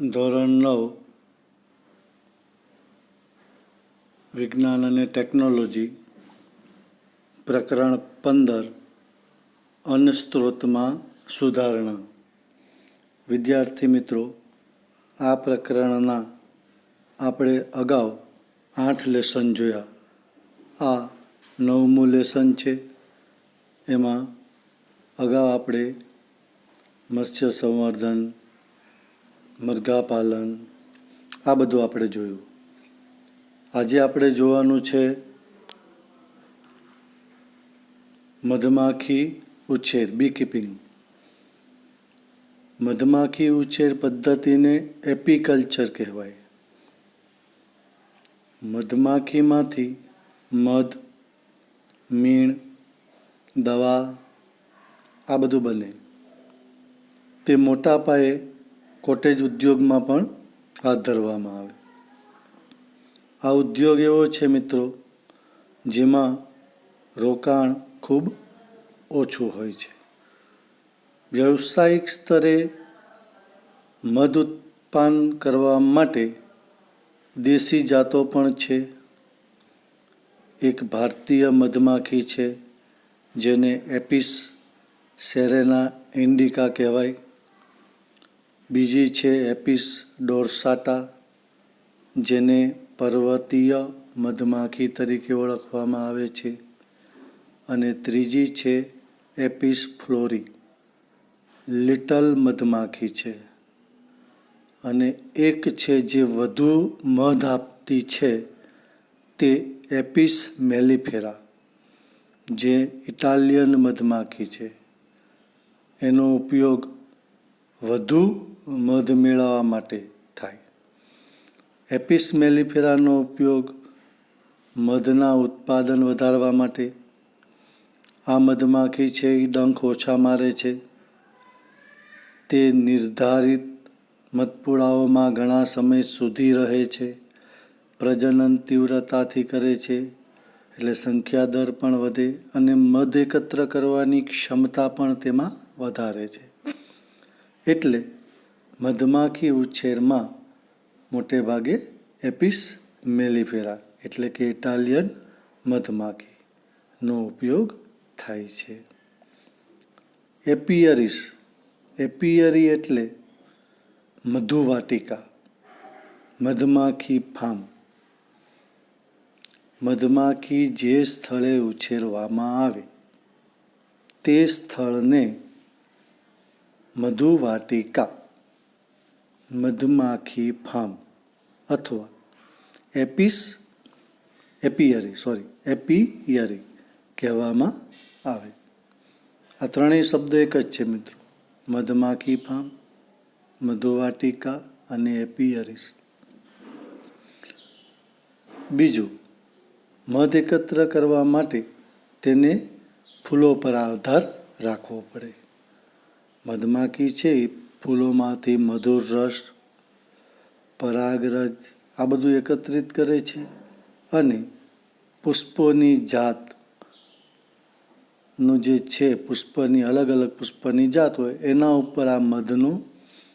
ધોરણ 9 વિજ્ઞાન અને ટેકનોલોજી પ્રકરણ 15 અન્ન સ્ત્રોતમાં સુધારણા. વિદ્યાર્થી મિત્રો, આ પ્રકરણના આપણે અગાઉ 8 લેસન જોયા. આ 9મું લેસન છે. એમાં અગાઉ આપણે મત્સ્ય સંવર્ધન, મરઘા પાલન આ બધું આપણે જોયું. આજે આપણે જોવાનું છે મધમાખી ઉછેર, બી કીપિંગ. મધમાખી ઉછેર પદ્ધતિને એપીકલ્ચર કહેવાય. મધમાખીમાંથી મધ, મીણ, દવા આ બધું બને. તે મોટા પાયે કોટેજ ઉદ્યોગમાં પણ હાથ ધરવામાં આવે. આ ઉદ્યોગ એવો છે મિત્રો જેમાં રોકાણ ખૂબ ઓછું હોય છે. વ્યવસાયિક સ્તરે મધ ઉત્પાદન કરવા માટે દેશી જાતો પણ છે. એક ભારતીય મધમાખી છે જેને એપિસ સેરેના ઇન્ડિકા કહેવાય. બીજી છે એપિસ ડોર્સાટા જેને પર્વતીય મધમાખી તરીકે ઓળખવામાં આવે છે. અને ત્રીજી છે એપિસ ફ્લોરી, લિટલ મધમાખી છે. અને એક છે જે વધુ મધ આપતી છે તે એપિસ મેલિફેરા જે ઇટાલિયન મધમાખી છે. એનો ઉપયોગ વધુ મધ મેળવવા માટે થાય. એપિસ મેલિફેરાનો ઉપયોગ મધના ઉત્પાદન વધારવા માટે. આ મધમાખી છે એ ડંખ ઓછા મારે છે. તે નિર્ધારિત મધપુડાઓમાં ઘણા સમય સુધી રહે છે. પ્રજનન તીવ્રતાથી કરે છે એટલે સંખ્યા દર પણ વધે અને મધ એકત્ર કરવાની ક્ષમતા પણ તેમાં વધારે છે. એટલે મધમાખી ઉછેરમાં મોટે ભાગે એપિસ મેલિફેરા એટલે કે ઇટાલિયન મધમાખીનો ઉપયોગ થાય છે. એપિયરીસ, એપિયરી એટલે મધુવાટિકા, મધમાખી ફાર્મ. મધમાખી જે સ્થળે ઉછેરવામાં આવે તે સ્થળને મધુવાટિકા, મધમાખી ફાર્મ અથવા એપિયરી કહેવામાં આવે. આ ત્રણેય શબ્દ એક જ છે મિત્રો. મધમાખી ફાર્મ, મધુવાટિકા અને એપિયરીસ. બીજું, મધ એકત્ર કરવા માટે તેને ફૂલો પર આધાર રાખવો પડે. મધમાખી છે એ ફૂલોમાંથી મધુર રસ, પરાગરજ આ બધું એકત્રિત કરે છે અને પુષ્પોની જાતનું જે છે, પુષ્પની અલગ અલગ પુષ્પની જાત હોય એના ઉપર આ મધનો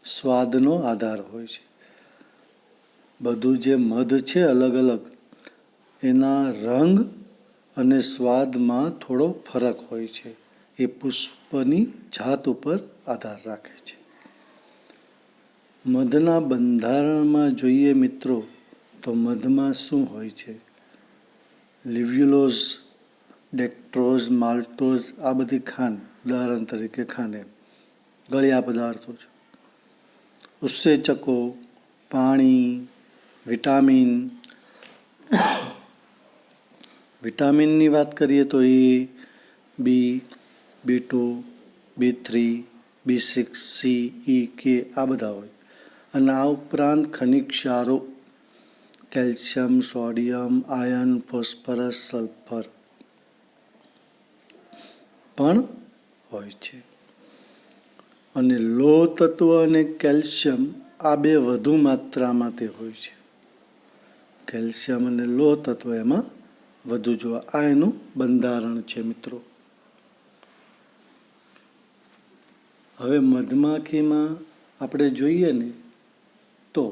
સ્વાદનો આધાર હોય છે. બધું જે મધ છે અલગ અલગ એના રંગ અને સ્વાદમાં થોડો ફરક હોય છે. એ પુષ્પની જાત ઉપર આધાર રાખે છે. મધના બંધારણમાં જોઈએ મિત્રો તો મધમાં શું હોય છે? લિવ્યુલોઝ, ડેક્ટ્રોઝ, માલ્ટોઝ આ બધી ખાંડ, ઉદાહરણ તરીકે ખાંડ એમ ગળ્યા પદાર્થો છે. ઉત્સેચકો, પાણી, વિટામિન. વિટામિનની વાત કરીએ તો એ, બી, B2, B3, B6, C, E, K આ બધા હોય. અને આ ઉપરાંત ખનિજ ક્ષારો, calcium, sodium, iron, phosphorus, sulphur પણ હોય છે. અને લોહ તત્વ અને કેલ્શિયમ આ બે વધુ માત્રામાં તે હોય છે. કેલ્શિયમ અને લોહ તત્વ એમાં વધુ જોવા. આ એનું બંધારણ છે મિત્રો. હવે મધમાખીમાં આપણે જોઈએ ને તો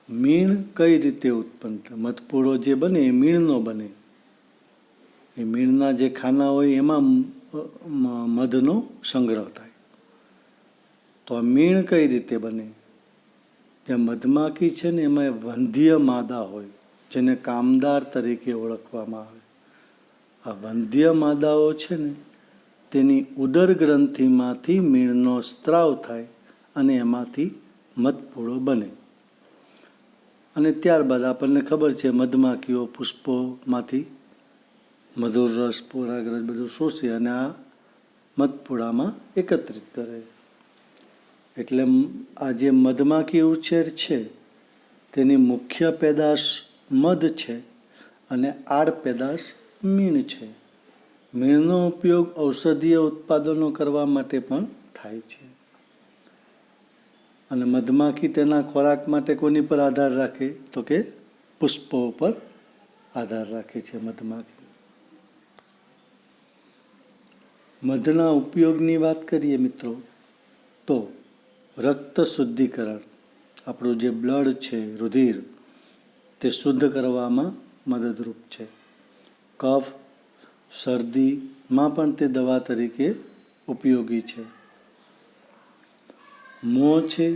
મીણ કઈ રીતે ઉત્પન્ન થાય? મધપૂડો જે બને એ મીણનો બને. એ મીણના જે ખાના હોય એમાં મધનો સંગ્રહ થાય. તો આ મીણ કઈ રીતે બને? જ્યાં મધમાખી છે ને એમાં વંધ્ય માદા હોય, જેને કામદાર તરીકે ઓળખવામાં આવે. આ વંધ્ય માદાઓ છે ને તેની ઉદર ગ્રંથિમાંથી મીણનો સ્ત્રાવ થાય અને એમાંથી મધપૂડો બને. અને ત્યારબાદ આપણને ખબર છે મધમાખીઓ પુષ્પોમાંથી મધુર રસ, પરાગરસ બધું શોષી અને આ મધપૂડામાં એકત્રિત કરે. એટલે આ જે મધમાખી ઉછેર છે તેની મુખ્ય પેદાશ મધ છે અને આડ પેદાશ મીણ છે. મીણનો ઉપયોગ ઔષધીય ઉત્પાદનો કરવા માટે પણ થાય છે. અને મધમાખી તેના ખોરાક માટે કોની પર આધાર રાખે? તો કે પુષ્પો પર આધાર રાખે છે મધમાખી. મધના ઉપયોગની વાત કરીએ મિત્રો તો રક્ત શુદ્ધિકરણ, આપણું જે બ્લડ છે, રુધિર, તે શુદ્ધ કરવામાં મદદરૂપ છે. કફ, શરદીમાં પણ તે દવા તરીકે ઉપયોગી છે. મોં છે,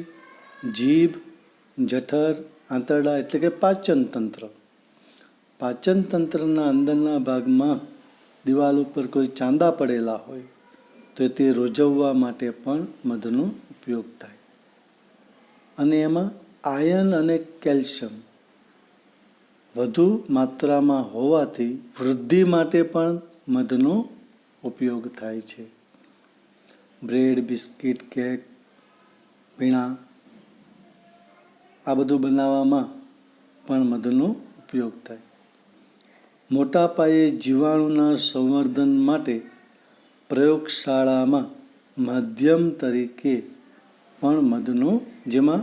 જીભ, જઠર, આંતરડા એટલે કે પાચન તંત્ર. પાચન તંત્રના અંદરના ભાગમાં દિવાલ ઉપર કોઈ ચાંદા પડેલા હોય તો તે રોજવવા માટે પણ મધનો ઉપયોગ થાય. અને એમાં આયર્ન અને કેલ્શિયમ વધુ માત્રામાં હોવાથી વૃદ્ધિ માટે પણ મધનો ઉપયોગ થાય છે. બ્રેડ, બિસ્કિટ, કેક, પીણા આ બધું બનાવવામાં પણ મધનો ઉપયોગ થાય. મોટા પાયે જીવાણુના સંવર્ધન માટે પ્રયોગશાળામાં માધ્યમ તરીકે પણ મધનો, જેમાં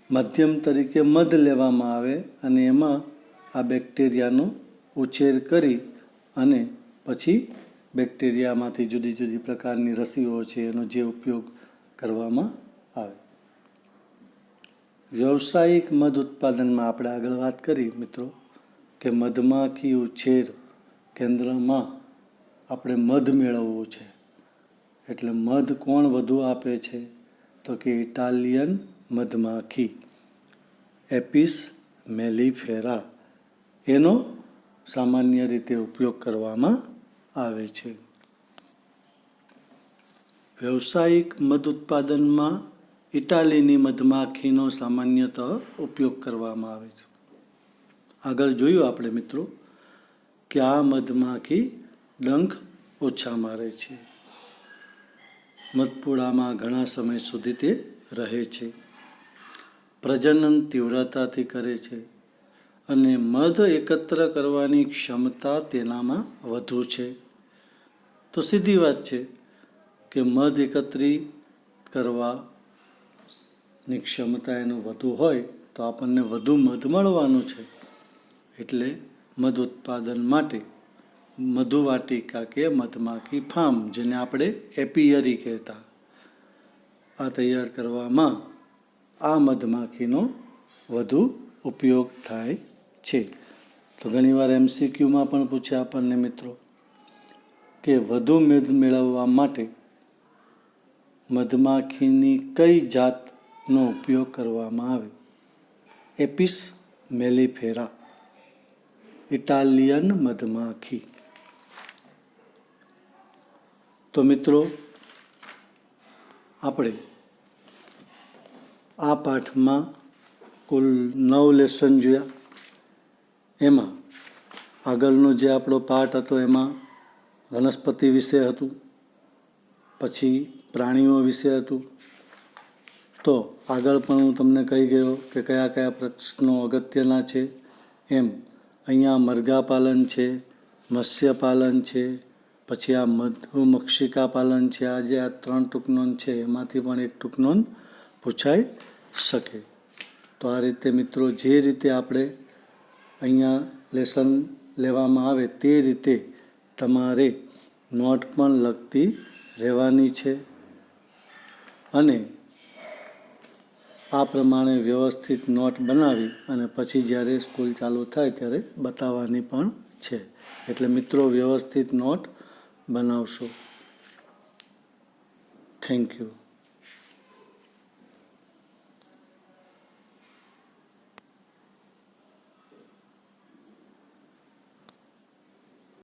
માધ્યમ તરીકે મધ લેવામાં આવે અને એમાં આ બેક્ટેરિયાનો ઉછેર કરી અને પછી બેક્ટેરિયામાંથી જુદી જુદી પ્રકારની રસીઓ છે એનો જે ઉપયોગ કરવામાં આવે. વ્યવસાયિક મધ ઉત્પાદનમાં આપણે આગળ વાત કરી મિત્રો કે મધમાખી ઉછેર કેન્દ્રમાં આપણે મધ મેળવવું છે. એટલે મધ કોણ વધુ આપે છે? તો કે ઇટાલિયન મધમાખી એપિસ મેલિફેરા, એનો સામાન્ય રીતે ઉપયોગ કરવામાં આવે છે. વ્યવસાયિક મધ ઉત્પાદનમાં ઇટાલીની મધમાખીનો સામાન્યતઃ ઉપયોગ કરવામાં આવે છે. આગળ જોયું આપણે મિત્રો કે આ મધમાખી ડંખ ઓછા મારે છે. મધપૂડામાં ઘણા સમય સુધી તે રહે છે. પ્રજનન તીવ્રતાથી કરે છે અને મધ એકત્ર કરવાની ક્ષમતા તેનામાં વધુ છે. તો સીધી વાત છે કે મધ એકત્રિત કરવાની ક્ષમતા એનું વધુ હોય તો આપણને વધુ મધ મળવાનું છે. એટલે મધ ઉત્પાદન માટે મધુવાટિકા કે મધમાખી ફાર્મ, જેને આપણે એપિયરી કહેતા, આ તૈયાર કરવામાં આ મધમાખીનો વધુ ઉપયોગ થાય છે. તો ઘણીવાર MCQમાં પણ પૂછે આપણને મિત્રો કે વધુ મધ મેળવવા માટે મધમાખીની કઈ જાતનો ઉપયોગ કરવામાં આવે? એપિસ મેલિફેરા, ઇટાલિયન મધમાખી. તો મિત્રો આપણે આ પાઠમાં કુલ 9 લેસન જોયા. એમાં આગળનો જે આપણો પાઠ હતો એમાં વનસ્પતિ વિશે હતું, પછી પ્રાણીઓ વિશે હતું. તો આગળ પણ હું તમને કહી ગયો કે કયા કયા પ્રશ્નો અગત્યના છે. એમ અહીંયા મરઘા પાલન છે, મત્સ્ય પાલન છે, પછી આ મધુમક્ષિકા પાલન છે. આ જે આ 3 ટૂંકનોંધ છે એમાંથી પણ એક ટૂંકનોંધ પૂછાઈ શકે. તો આ રીતે મિત્રો જે રીતે આપણે અહીંયા લેસન લેવામાં આવે તે રીતે તમારે નોટ પણ લખતી રહેવાની છે. અને આ પ્રમાણે વ્યવસ્થિત નોટ બનાવી અને પછી જ્યારે સ્કૂલ ચાલુ થાય ત્યારે બતાવવાની પણ છે. એટલે મિત્રો વ્યવસ્થિત નોટ બનાવશો. Thank you.